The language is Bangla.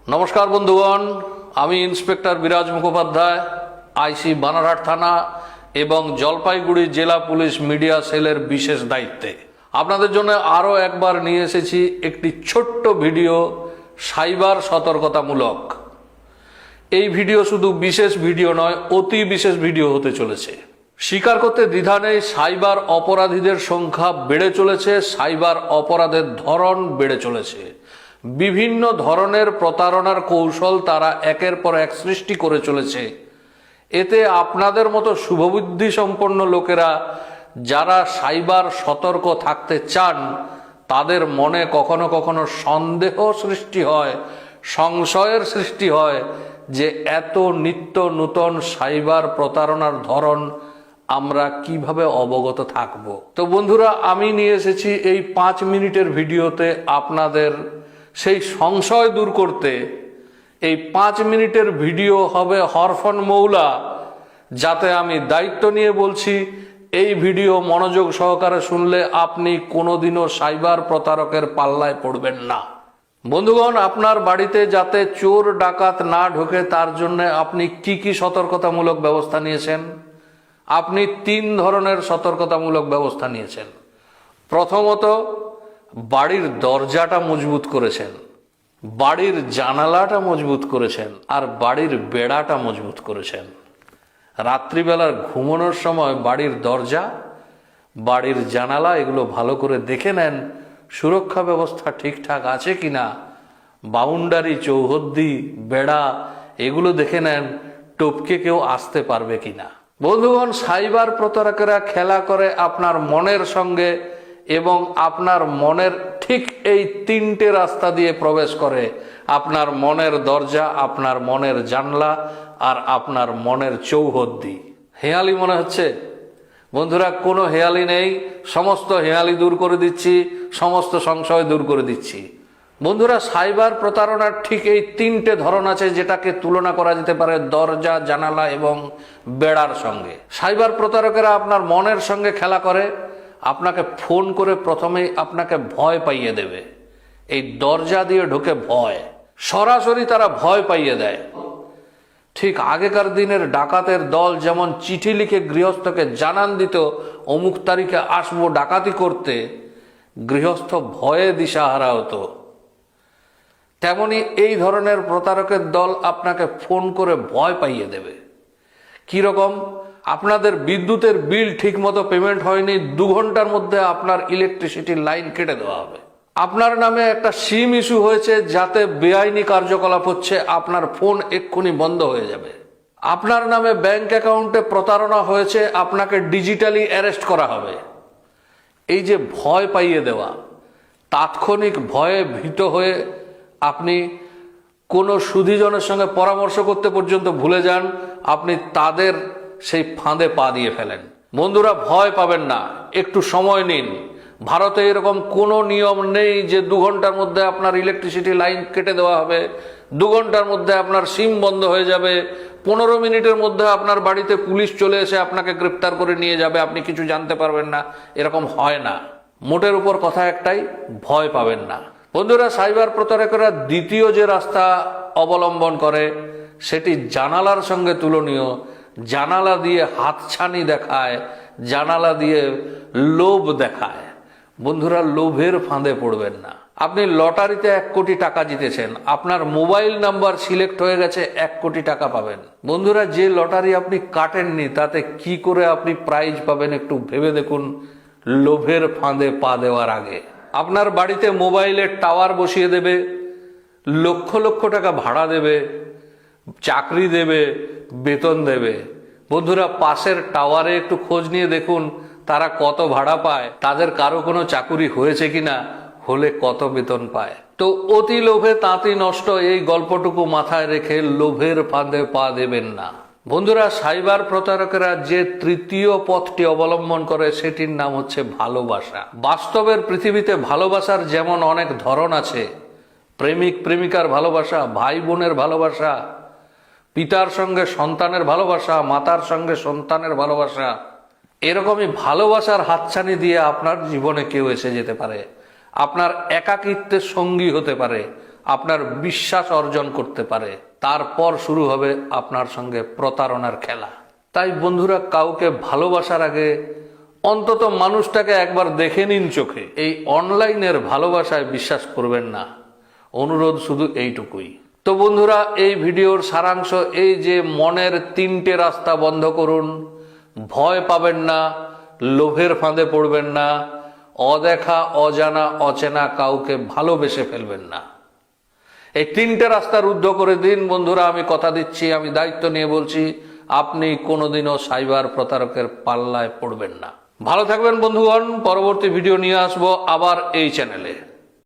নমস্কার বন্ধুগণ, আমি ইন্সপেক্টর বিরাজ মুখোপাধ্যায়, আইসি বানারহাট থানা এবং জলপাইগুড়ি জেলা পুলিশ মিডিয়া সেলের বিশেষ দায়িত্বে আপনাদের জন্য আরও একবার নিয়ে এসেছি একটি ছোট্ট ভিডিও, সাইবার সতর্কতামূলক। এই ভিডিও শুধু বিশেষ ভিডিও নয়, অতি বিশেষ ভিডিও হতে চলেছে। স্বীকার করতে দ্বিধা নেই, সাইবার অপরাধীদের সংখ্যা বেড়ে চলেছে, সাইবার অপরাধের ধরন বেড়ে চলেছে। বিভিন্ন ধরনের প্রতারণার কৌশল তারা একের পর এক সৃষ্টি করে চলেছে। এতে আপনাদের মতো শুভবুদ্ধি সম্পন্ন লোকেরা যারা সাইবার সতর্ক থাকতে চান, তাদের মনে কখনো কখনো সন্দেহ সৃষ্টি হয়, সংশয়ের সৃষ্টি হয় যে এত নিত্য নূতন সাইবার প্রতারণার ধরন আমরা কিভাবে অবগত থাকব। তো বন্ধুরা, আমি নিয়ে এসেছি এই 5 মিনিটের ভিডিওতে আপনাদের সেই সংশয় দূর করতে। এই 5 মিনিটের ভিডিও হবে হরফন মৌলা, যাতে আমি দায়িত্ব নিয়ে বলছি এই ভিডিও মনোযোগ সহকারে শুনলে আপনি কোনোদিনও সাইবার প্রতারকের পাল্লায় পড়বেন না। বন্ধুগণ, আপনার বাড়িতে যাতে চোর ডাকাত না ঢোকে তার জন্য আপনি কি কি সতর্কতামূলক ব্যবস্থা নিয়েছেন? আপনি 3 ধরনের সতর্কতামূলক ব্যবস্থা নিয়েছেন। প্রথমত, বাড়ির দরজাটা মজবুত করেছেন, বাড়ির জানালাটা মজবুত করেছেন, আর বাড়ির বেড়াটা মজবুত করেছেন। রাত্রিবেলার ঘুমানোর সময় বাড়ির দরজা, বাড়ির জানালা এগুলো ভালো করে দেখে নেন, সুরক্ষা ব্যবস্থা ঠিকঠাক আছে কিনা, বাউন্ডারি, চৌহদ্দি, বেড়া এগুলো দেখে নেন, টপকে কেউ আসতে পারবে কিনা। বন্ধুগণ, সাইবার প্রতারকেরা খেলা করে আপনার মনের সঙ্গে এবং আপনার মনের ঠিক এই 3টে রাস্তা দিয়ে প্রবেশ করে। আপনার মনের দরজা, আপনার মনের জানলা আর আপনার মনের চৌহদ্দি। হেয়ালি মনে হচ্ছে? বন্ধুরা, কোনো হেয়ালি নেই, সমস্ত হেয়ালি দূর করে দিচ্ছি, সমস্ত সংশয় দূর করে দিচ্ছি। বন্ধুরা, সাইবার প্রতারণার ঠিক এই 3টে ধরন আছে যেটাকে তুলনা করা যেতে পারে দরজা, জানালা এবং বেড়ার সঙ্গে। সাইবার প্রতারকেরা আপনার মনের সঙ্গে খেলা করে, আপনাকে ফোন করে প্রথমেই আপনাকে ভয় পাইয়ে দেবে। এই দরজা দিয়ে ঢুকে ভয়, সরাসরি তারা ভয় পাইয়ে দেয়। ঠিক আগেকার দিনের ডাকাতের দল যেমন চিঠি লিখে গৃহস্থকে জানান দিত অমুক তারিখে আসবো ডাকাতি করতে, গৃহস্থ ভয়ে দিশাহারা হতো, তেমনি এই ধরনের প্রতারকের দল আপনাকে ফোন করে ভয় পাইয়ে দেবে। কিরকম? আপনাদের বিদ্যুতের বিল ঠিক মতো পেমেন্ট হয়নি, 2 ঘন্টার মধ্যে আপনার ইলেকট্রিসিটির লাইন কেটে দেওয়া হবে। আপনার নামে একটা সিম ইস্যু হয়েছে যাতে বেআইনি কার্যকলাপ হচ্ছে, আপনার ফোন এক্ষুনি বন্ধ হয়ে যাবে। আপনার নামে ব্যাংক অ্যাকাউন্টে প্রতারণা হয়েছে, আপনাকে ডিজিটালি অ্যারেস্ট করা হবে। এই যে ভয় পাইয়ে দেওয়া, তাৎক্ষণিক ভয়ে ভীত হয়ে আপনি কোনো সুধীজনের সঙ্গে পরামর্শ করতে পর্যন্ত ভুলে যান, আপনি তাদের সেই ফাঁদে পা দিয়ে ফেলেন। বন্ধুরা, ভয় পাবেন না, একটু সময় নিন। ভারতে এরকম কোনো নিয়ম নেই যে 2 ঘন্টার মধ্যে আপনার ইলেকট্রিসিটি লাইন কেটে দেওয়া হবে, 2 ঘন্টার মধ্যে আপনার সিম বন্ধ হয়ে যাবে, 15 মিনিটের মধ্যে আপনার বাড়িতে পুলিশ চলে এসে আপনাকে গ্রেপ্তার করে নিয়ে যাবে, আপনি কিছু জানতে পারবেন না। এরকম হয় না। মোটের উপর কথা একটাই, ভয় পাবেন না। বন্ধুরা, সাইবার প্রতারকেরা দ্বিতীয় যে রাস্তা অবলম্বন করে সেটি জানালার সঙ্গে তুলনীয়। জানালা দিয়ে হাতছানি দেখায়, জানালা দিয়ে লোভ দেখায়। বন্ধুরা, লোভের ফাঁদে পড়বেন না। আপনি লটারিতে 1 কোটি টাকা জিতেছেন, আপনার মোবাইল নাম্বার সিলেক্ট হয়ে গেছে, 1 কোটি টাকা পাবেন। বন্ধুরা, যে লটারি আপনি কাটেননি তাতে কি করে আপনি প্রাইজ পাবেন একটু ভেবে দেখুন, লোভের ফাঁদে পা দেওয়ার আগে। আপনার বাড়িতে মোবাইলের টাওয়ার বসিয়ে দেবে, লক্ষ লক্ষ টাকা ভাড়া দেবে, চাকরি দেবে, বেতন দেবে। বন্ধুরা, পাশের টাওয়ারে একটু খোঁজ নিয়ে দেখুন তারা কত ভাড়া পায়, তাদের কারো কোনো চাকুরি হয়েছে কিনা, হলে কত বেতন পায়। তো অতি লোভে তাঁতি নষ্ট, এই গল্পটুকু মাথায় রেখে লোভের ফাঁদে পা দেবেন না। বন্ধুরা, সাইবার প্রতারকেরা যে তৃতীয় পথটি অবলম্বন করে সেটির নাম হচ্ছে ভালোবাসা। বাস্তবের পৃথিবীতে ভালোবাসার যেমন অনেক ধরন আছে, প্রেমিক প্রেমিকার ভালোবাসা, ভাই বোনের ভালোবাসা, পিতার সঙ্গে সন্তানের ভালোবাসা, মাতার সঙ্গে সন্তানের ভালোবাসা, এরকমই ভালোবাসার হাতছানি দিয়ে আপনার জীবনে কেউ এসে যেতে পারে, আপনার একাকিত্বের সঙ্গী হতে পারে, আপনার বিশ্বাস অর্জন করতে পারে, তারপর শুরু হবে আপনার সঙ্গে প্রতারণার খেলা। তাই বন্ধুরা, কাউকে ভালোবাসার আগে অন্তত মানুষটাকে একবার দেখে নিন চোখে। এই অনলাইনের ভালোবাসায় বিশ্বাস করবেন না, অনুরোধ শুধু এইটুকুই। তো বন্ধুরা, এই ভিডিওর সারাংশ এই যে মনের 3টে রাস্তা বন্ধ করুন, ভয় পাবেন না, লোভের ফাঁদে পড়বেন না, অদেখা অজানা অচেনা কাউকে ভালোবেসে ফেলবেন না। এই 3টে রাস্তা রুদ্ধ করে দিন বন্ধুরা, আমি কথা দিচ্ছি, আমি দায়িত্ব নিয়ে বলছি, আপনি কোনোদিনও সাইবার প্রতারকের পাল্লায় পড়বেন না। ভালো থাকবেন বন্ধুগণ, পরবর্তী ভিডিও নিয়ে আসবো আবার এই চ্যানেলে।